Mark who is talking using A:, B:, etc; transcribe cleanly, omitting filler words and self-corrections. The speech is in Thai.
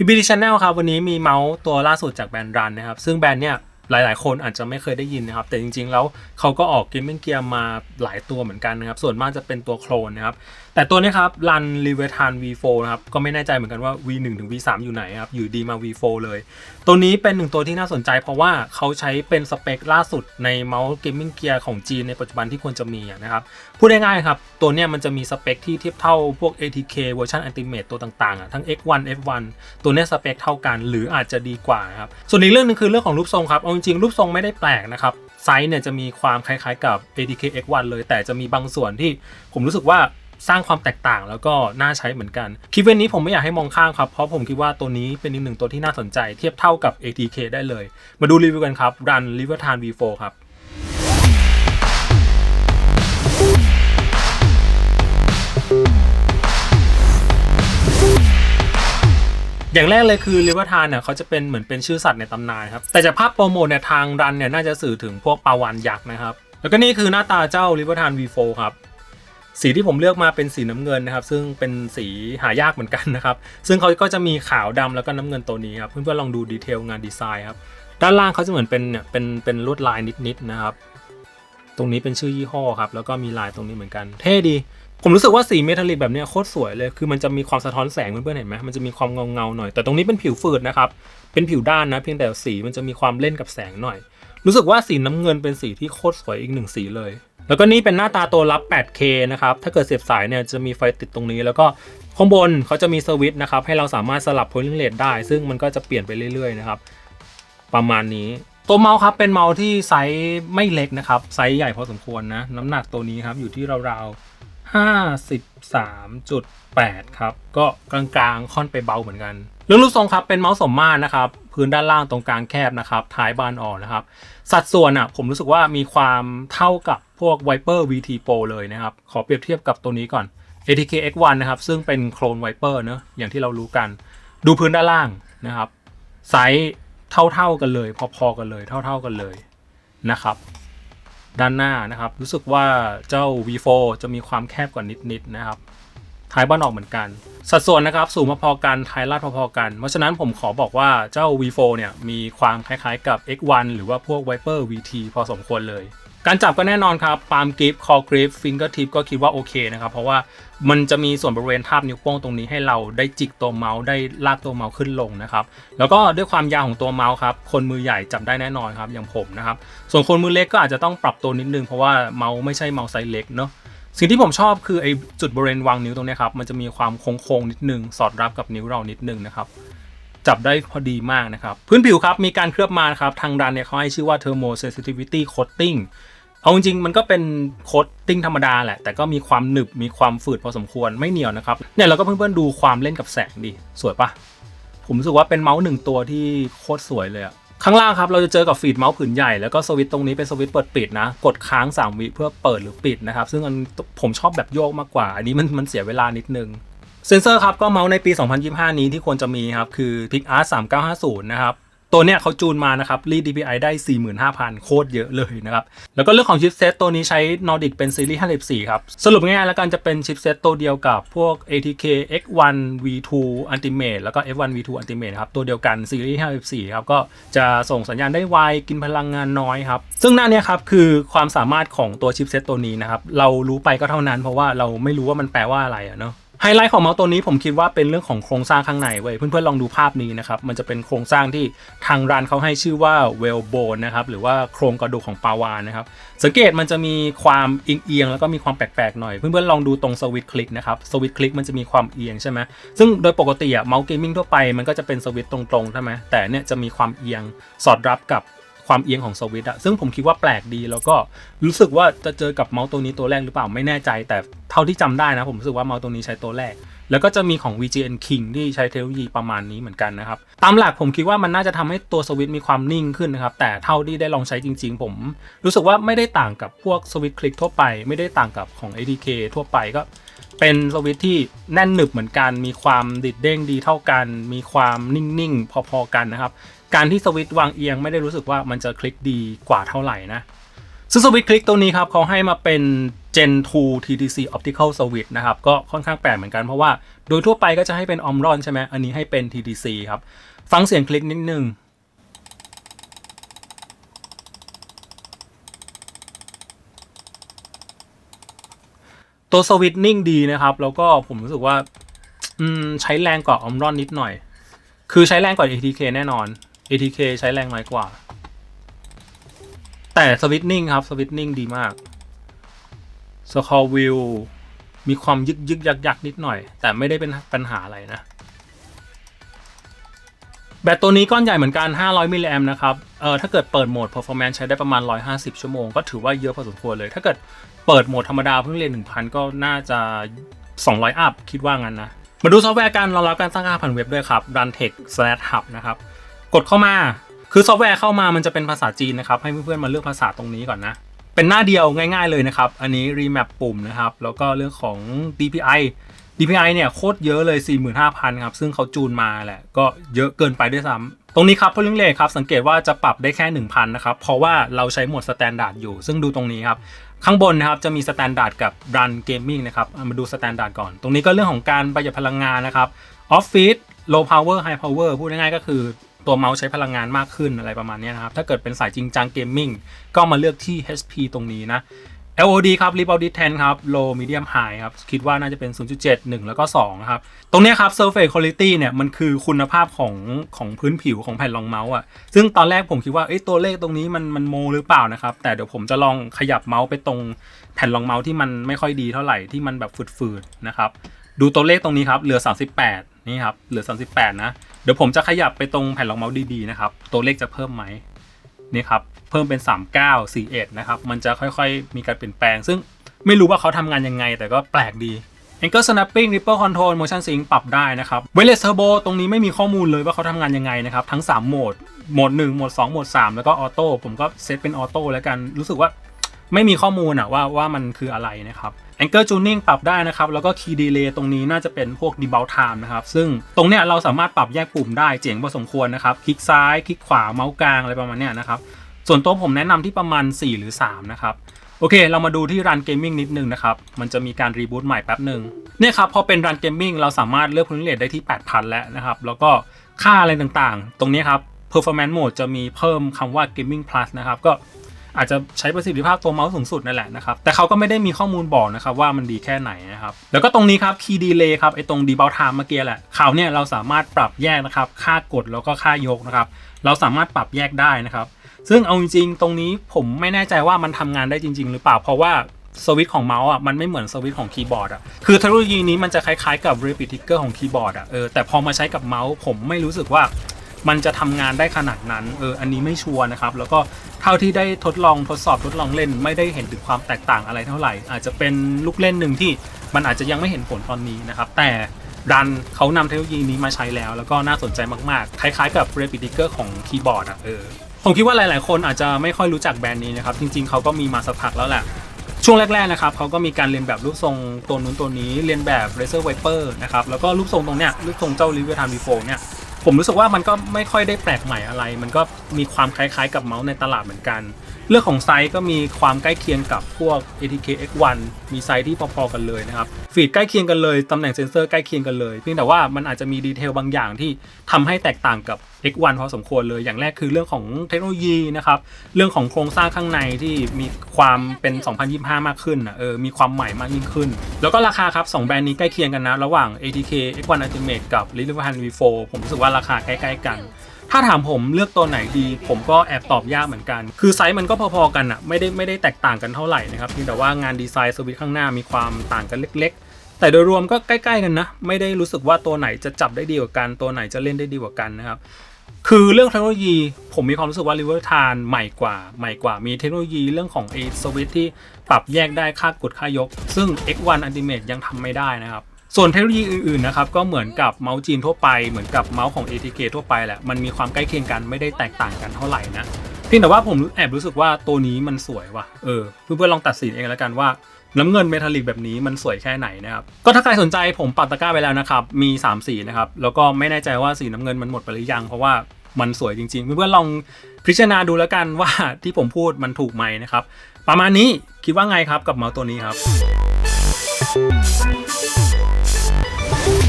A: PPT Channel ครับวันนี้มีเมาส์ตัวล่าสุดจากแบรนด์รันนะครับซึ่งแบรนด์เนี่ยหลายๆคนอาจจะไม่เคยได้ยินนะครับแต่จริงๆแล้วเขาก็ออกเกมมิ่งเกียร์มาหลายตัวเหมือนกันนะครับส่วนมากจะเป็นตัวโคลนนะครับแต่ตัวนี้ครับรัน Leviathan V4 นะครับก็ไม่แน่ใจเหมือนกันว่า V1 ถึง V3 อยู่ไหนครับอยู่ดีมา V4 เลยตัวนี้เป็นหนึ่งตัวที่น่าสนใจเพราะว่าเขาใช้เป็นสเปคล่าสุดในเมาส์เกมมิ่งเกียร์ของจีนในปัจจุบันที่ควรจะมีนะครับพูดง่ายๆครับตัวเนี้ยมันจะมีสเปคที่เทียบเท่าพวก ATK เวอร์ชัน Ultimate ตัวต่างๆทั้ง X1 F1 ตัวเนี้ยสเปคเท่ากันหรืออาจจะดีกว่าครับส่วนอีกเรื่องนึงคือเรื่องของรูปทรงครับเอาจริงๆรูปทรงไม่ได้แปลกนะครับไซส์เนี่ยจะมีความคล้ายๆกับ ATK X1 เลยแต่จะมีบางส่วนที่ผมรู้สึกว่าสร้างความแตกต่างแล้วก็น่าใช้เหมือนกันคลิปวันนี้ผมไม่อยากให้มองข้ามครับเพราะผมคิดว่าตัวนี้เป็นอีกหนึ่งตัวที่น่าสนใจเทียบเท่ากับ ATK ได้เลยมาดูรีวิวกันครับ Run Leviathan V4 ครับอย่างแรกเลยคือลิเวอร์ทานเนี่ยเขาจะเป็นเหมือนเป็นชื่อสัตว์ในตำนานครับแต่จากภาพโปรโมทเนี่ยทางรันเนี่ยน่าจะสื่อถึงพวกปลาวาฬยักษ์นะครับแล้วก็นี่คือหน้าตาเจ้าลิเวอร์ทาน V4 ครับสีที่ผมเลือกมาเป็นสีน้ำเงินนะครับซึ่งเป็นสีหายากเหมือนกันนะครับซึ่งเขาก็จะมีขาวดำแล้วก็น้ำเงินตัวนี้ครับเพื่อนๆลองดูดีเทลงานดีไซน์ครับด้านล่างเขาจะเหมือนเป็นเนี่ยเป็นลวดลายนิดๆนะครับตรงนี้เป็นชื่อยี่ห้อครับแล้วก็มีลายตรงนี้เหมือนกันเท่ดีผมรู้สึกว่าสีเมทัลลิกแบบนี้โคตรสวยเลยคือมันจะมีความสะท้อนแสงเพื่อนๆเห็นไหมมันจะมีความเงาหน่อยแต่ตรงนี้เป็นผิวฝืดนะครับเป็นผิวด้านนะเพียงแต่สีมันจะมีความเล่นกับแสงหน่อยรู้สึกว่าสีน้ำเงินเป็นสีที่โคตรสวยอีกหนึ่งสีเลยแล้วก็นี่เป็นหน้าตาตัวรับ 8K นะครับถ้าเกิดเสียบสายเนี่ยจะมีไฟติดตรงนี้แล้วก็ข้างบนเขาจะมีสวิตช์นะครับให้เราสามารถสลับ polling rate ได้ซึ่งมันก็จะเปลี่ยนไปเรื่อยๆนะครับประมาณนี้ตัวเมาส์ครับเป็นเมาส์ที่ไซส์ไม่เล็กนะครับไซส์ใหญ่พอสมควรนะน้ำหนักตัวนี้ครับอยู่ที่ราวๆ53.8 ครับก็กลางๆค่อนไปเบาเหมือนกันเรื่องรูปทรงครับเป็นเมาส์สมมาตรนะครับพื้นด้านล่างตรงกลางแคบนะครับท้ายบานอ่อนนะครับสัดส่วนผมรู้สึกว่ามีความเท่ากับพวก Viper VT Pro เลยนะครับขอเปรียบเทียบกับตัวนี้ก่อน ATK X1 นะครับซึ่งเป็นโคลน Viper เนอะอย่างที่เรารู้กันดูพื้นด้านล่างนะครับไซส์เท่ากันเลยพอๆกันเลยเท่ากันเลยนะครับด้านหน้านะครับรู้สึกว่าเจ้า V4 จะมีความแคบกว่านิดนะครับท้ายบ้านออกเหมือนกันสัดส่วนนะครับสูงพอๆกันท้ายลาดพอๆกันเพราะฉะนั้นผมขอบอกว่าเจ้า V4 เนี่ยมีความคล้ายๆกับ X1 หรือว่าพวก Viper VT พอสมควรเลยการจับก็แน่นอนครับปาล์มกริปคอกริปฟิงเกอร์ทิปก็คิดว่าโอเคนะครับเพราะว่ามันจะมีส่วนบริเวณทาบนิ้วโป้งตรงนี้ให้เราได้จิกตัวเมาส์ได้ลากตัวเมาส์ขึ้นลงนะครับแล้วก็ด้วยความยาวของตัวเมาส์ครับคนมือใหญ่จับได้แน่นอนครับอย่างผมนะครับส่วนคนมือเล็กก็อาจจะต้องปรับตัวนิดนึงเพราะว่าเมาส์ไม่ใช่เมาส์ไซส์เล็กเนาะสิ่งที่ผมชอบคือไอ้จุดบริเวณวางนิ้วตรงนี้ครับมันจะมีความโค้งๆนิดนึงสอดรับกับนิ้วเรานิดนึงนะครับจับได้พอดีมากนะครับพื้นผิวครับมีการเคลือบมาครับทางร้านเนี่ยเขาให้ชื่อว่า Thermo Sensitivity Coatingเอาจริงๆมันก็เป็นโคตติ้งธรรมดาแหละแต่ก็มีความหนึบมีความฝืดพอสมควรไม่เหนียวนะครับเนี่ยเราก็เพื่อนๆดูความเล่นกับแสงดิสวยปะผมรู้สึกว่าเป็นเมาส์หนึ่งตัวที่โคตรสวยเลยอะข้างล่างครับเราจะเจอกับฟีดเมาส์ผืนใหญ่แล้วก็สวิตช์ตรงนี้เป็นสวิตช์เปิดปิดนะกดค้าง3 วิเพื่อเปิดหรือปิดนะครับซึ่งผมชอบแบบโยกมากกว่าอันนี้มันเสียเวลานิดนึงเซนเซอร์ครับก็เมาส์ในปี 2025 นี้ที่ควรจะมีครับคือ PicArt 3950 นะครับตัวเนี้ยเขาจูนมานะครับรีด DPI ได้ 45,000 โคตรเยอะเลยนะครับแล้วก็เรื่องของชิปเซตตัวนี้ใช้ Nordic เป็นซีรีส์54ครับสรุปง่ายๆแล้วกันจะเป็นชิปเซตตัวเดียวกับพวก ATK X1 V2 Ultimate แล้วก็ F1 V2 Ultimate ครับตัวเดียวกันซีรีส์54ครับก็จะส่งสัญญาณได้ไวกินพลังงานน้อยครับซึ่งหน้านี้ครับคือความสามารถของตัวชิปเซตตัวนี้นะครับเรารู้ไปก็เท่านั้นเพราะว่าเราไม่รู้ว่ามันแปลว่าอะไรเนาะไฮไลท์ของเมาส์ตัวนี้ผมคิดว่าเป็นเรื่องของโครงสร้างข้างในเว้ยเพื่อนๆลองดูภาพนี้นะครับมันจะเป็นโครงสร้างที่ทางร้านเขาให้ชื่อว่า whalebone นะครับหรือว่าโครงกระดูกของปลาวาฬนะครับสังเกตมันจะมีความเอียงๆแล้วก็มีความแปลกๆหน่อยเพื่อนๆลองดูตรงสวิตช์คลิกนะครับสวิตช์คลิกมันจะมีความเอียงใช่ไหมซึ่งโดยปกติเมาส์เกมมิ่งทั่วไปมันก็จะเป็นสวิตช์ตรงๆใช่ไหมแต่เนี่ยจะมีความเอียงสอดรับกับความเอียงของสวิตช์ซึ่งผมคิดว่าแปลกดีแล้วก็รู้สึกว่าจะเจอกับเมาส์ตัวนี้ตัวแรกหรือเปล่าไม่แน่ใจแต่เท่าที่จำได้นะผมรู้สึกว่าเมาส์ตัวนี้ใช้ตัวแรกแล้วก็จะมีของ VGN King ที่ใช้เทคโนโลยีประมาณนี้เหมือนกันนะครับตามหลักผมคิดว่ามันน่าจะทำให้ตัวสวิตช์มีความนิ่งขึ้นนะครับแต่เท่าที่ได้ลองใช้จริงๆผมรู้สึกว่าไม่ได้ต่างกับพวกสวิตช์คลิกทั่วไปไม่ได้ต่างกับของ ATK ทั่วไปก็เป็นสวิตช์ที่แน่นหนึบเหมือนกันมีความดิดเด้งดีเท่ากันมีความนิ่งๆพอๆกันนะครับการที่สวิตช์วางเอียงไม่ได้รู้สึกว่ามันจะคลิกดีกว่าเท่าไหร่นะซึ่งสวิตช์คลิกตัวนี้ครับเขาให้มาเป็น Gen 2 TTC Optical Switch นะครับก็ค่อนข้างแปลกเหมือนกันเพราะว่าโดยทั่วไปก็จะให้เป็น Omron ใช่ไหมอันนี้ให้เป็น TTC ครับฟังเสียงคลิกนิดนึงตัวสวิตช์นิ่งดีนะครับแล้วก็ผมรู้สึกว่าใช้แรงกว่า Omron นิดหน่อยคือใช้แรงกว่า ATK แน่นอน ATK ใช้แรงน้อยกว่าแต่สวิตช์นิ่งครับสวิตช์นิ่งดีมากสคอร์วิวมีความยึกยักนิดหน่อยแต่ไม่ได้เป็นปัญหาอะไรนะแบตตัวนี้ก้อนใหญ่เหมือนกัน500มิลลิแอมป์นะครับถ้าเกิดเปิดโหมด performance ใช้ได้ประมาณ150ชั่วโมงก็ถือว่าเยอะพอสมควรเลยถ้าเกิดเปิดโหมดธรรมดาเพิ่งเรียน 1,000 ก็น่าจะ200อัพคิดว่างั้นนะมาดูซอฟต์แวร์การรองรับการสร้างค่าผ่านเว็บด้วยครับ Runtext/Hub นะครับกดเข้ามาคือซอฟต์แวร์เข้ามามันจะเป็นภาษาจีนนะครับให้เพื่อนๆมาเลือกภาษาตรงนี้ก่อนนะเป็นหน้าเดียวง่ายๆเลยนะครับอันนี้ remap ปุ่มนะครับแล้วก็เรื่องของ DPI เนี่ยโคตรเยอะเลย 45,000 ครับซึ่งเขาจูนมาแหละก็เยอะเกินไปด้วยซ้ำตรงนี้ครับ polling rate ครับสังเกตว่าจะปรับได้แค่ 1,000 นะครับเพราะว่าเราใช้โหมด standard อยู่ซึ่งดูตรงนี้ครับข้างบนนะครับจะมี standard กับ run gaming นะครับมาดู standard ก่อนตรงนี้ก็เรื่องของการประหยัดพลังงานนะครับ office low power high power พูดง่ายๆก็คือตัวเมาส์ใช้พลังงานมากขึ้นอะไรประมาณนี้นะครับถ้าเกิดเป็นสายจริงจังเกมมิ่งก็มาเลือกที่ HP ตรงนี้นะ LOD ครับ Rip Audit 10 ครับ Low Medium High ครับคิดว่าน่าจะเป็น 0.7 1 แล้วก็ 2 ครับตรงนี้ครับ Surface Quality เนี่ยมันคือคุณภาพของพื้นผิวของแผ่นรองเมาส์อ่ะซึ่งตอนแรกผมคิดว่าตัวเลขตรงนี้มันโมหรือเปล่านะครับแต่เดี๋ยวผมจะลองขยับเมาส์ไปตรงแผ่นรองเมาส์ที่มันไม่ค่อยดีเท่าไหร่ที่มันแบบฝืดๆนะครับดูตัวเลขตรงนี้ครับเหลือ38นี่ครับเหลือ38นะเดี๋ยวผมจะขยับไปตรงแผ่นรองเมาส์ดีๆนะครับตัวเลขจะเพิ่มไหมนี่ครับเพิ่มเป็น3941นะครับมันจะค่อยๆมีการเปลี่ยนแปลงซึ่งไม่รู้ว่าเขาทำงานยังไงแต่ก็แปลกดี Angle Snapping Ripple Control Motion Sync ปรับได้นะครับ Wireless Turbo ตรงนี้ไม่มีข้อมูลเลยว่าเขาทำงานยังไงนะครับทั้ง3โหมดโหมด1โหมด2โหมด3แล้วก็ออโต้ผมก็เซตเป็นออโต้แล้วกันรู้สึกว่าไม่มีข้อมูลว่ามันคืออะไรนะครับ Angle Tuning ปรับได้นะครับแล้วก็ Key Delay ตรงนี้น่าจะเป็นพวก Debug Time นะครับซึ่งตรงเนี้ยเราสามารถปรับแยกปุ่มได้เจ๋งพอสมควรนะครับคลิกซ้ายคลิกขวาเมาส์กลางอะไรประมาณเนี้ยนะครับส่วนตัวผมแนะนำที่ประมาณ4หรือ3นะครับโอเคเรามาดูที่ Run Gaming นิดนึงนะครับมันจะมีการรีบูตใหม่แป๊บนึงเนี่ยครับพอเป็น Run Gaming เราสามารถเลือก polling rate ได้ที่ 8,000 แล้วนะครับแล้วก็ค่าอะไรต่างๆตรงนี้ครับ Performance Mode จะมีเพิ่มคำว่า Gaming Plus นะครับก็อาจจะใช้ประสิทธิภาพตัวเมาส์สูงสุดนั่นแหละนะครับแต่เขาก็ไม่ได้มีข้อมูลบอกนะครับว่ามันดีแค่ไหนนะครับแล้วก็ตรงนี้ครับ Key Delay ครับตรง Debug Time เมื่อกี้แหละคราวนี้เราสามารถปรับแยกนะครับค่ากดแล้วก็ค่ายกนะครับเราสามารถปรับแยกได้นะครับซึ่งเอาจริงๆตรงนี้ผมไม่แน่ใจว่ามันทำงานได้จริงๆหรือเปล่าเพราะว่าสวิตช์ของเมาส์มันไม่เหมือนสวิตช์ของคีย์บอร์ดคือเทคโนโลยีนี้มันจะคล้ายๆกับ Rapid Trigger ของคีย์บอร์ดแต่พอมาใช้กับเมาส์ผมไม่รู้สึกว่ามันจะทำงานได้ขนาดนั้นอันนี้ไม่ชัวร์นะครับแล้วก็เท่าที่ได้ทดลองเล่นไม่ได้เห็นถึงความแตกต่างอะไรเท่าไหร่อาจจะเป็นลูกเล่นหนึ่งที่มันอาจจะยังไม่เห็นผลตอนนี้นะครับแต่รันเขานำเทคโนโลยีนี้มาใช้แล้วก็น่าสนใจมากๆคล้ายๆกับ Rapid Trigger ของคีย์บอร์ดผมคิดว่าหลายๆคนอาจจะไม่ค่อยรู้จักแบรนด์นี้นะครับจริงๆเขาก็มีมาสักพักแล้วแหละช่วงแรกๆนะครับเขาก็มีการเรียนแบบรูปทรงตัวนู้นตัวนี้เรียนแบบ Razer Viper นะครับแล้วก็รูปทรงตรงเนี้ยรูปทรงเจ้า Rivetan V4 เนี่ยผมรู้สึกว่ามันก็ไม่ค่อยได้แปลกใหม่อะไรมันก็มีความคล้ายๆกับเมาส์ในตลาดเหมือนกันเรื่องของไซส์ก็มีความใกล้เคียงกับพวก ATK X1 มีไซส์ที่พอๆกันเลยนะครับฟีดใกล้เคียงกันเลยตำแหน่งเซนเซอร์ใกล้เคียงกันเลยเพียงแต่ว่ามันอาจจะมีดีเทลบางอย่างที่ทำให้แตกต่างกับ X1 พอสมควรเลยอย่างแรกคือเรื่องของเทคโนโลยีนะครับเรื่องของโครงสร้างข้างในที่มีความเป็น 2025 มากขึ้นมีความใหม่มากยิ่งขึ้นแล้วก็ราคาครับ2แบรนด์นี้ใกล้เคียงกันนะระหว่าง ATK X1 Ultimate กับ Rivetan V4 ผมรู้สึกว่าราคาใกล้ๆกันถ้าถามผมเลือกตัวไหนดีผมก็แอบตอบยากเหมือนกันคือไซส์มันก็พอๆกันไม่ได้แตกต่างกันเท่าไหร่นะครับเพียงแต่ว่างานดีไซน์สวิตช์ข้างหน้ามีความต่างกันเล็กๆแต่โดยรวมก็ใกล้ๆกันนะไม่ได้รู้สึกว่าตัวไหนจะจับได้ดีกว่ากันตัวไหนจะเล่นได้ดีกว่ากันนะครับคือเรื่องเทคโนโลยีผมมีความรู้สึกว่า Rivetan ใหม่กว่ามีเทคโนโลยีเรื่องของสวิตช์ที่ปรับแยกได้ค่ากดค่ายกซึ่ง X1 Ultimate ยังทำไม่ได้นะครับส่วนเทคโนโลยีอื่นๆนะครับก็เหมือนกับเมาส์จีนทั่วไปเหมือนกับเมาส์ของ ATK ทั่วไปแหละมันมีความใกล้เคียงกันไม่ได้แตกต่างกันเท่าไหร่นะเพียงแต่ว่าผมแอบรู้สึกว่าตัวนี้มันสวยว่ะเพื่อนๆลองตัดสินเองแล้วกันว่าน้ำเงินเมทัลลิกแบบนี้มันสวยแค่ไหนนะครับก็ถ้าใครสนใจผมปักตะกร้าไปแล้วนะครับมี3สีนะครับแล้วก็ไม่แน่ใจว่าสีน้ำเงินมันหมดไปหรือยังเพราะว่า มันสวยจริงๆเพื่อนๆลองพิจารณาดูแล้วกันว่าที่ผมพูดมันถูกไหมนะครับประมาณนี้คิดว่าไงครับกับเมาส์ตัวนี้ครับ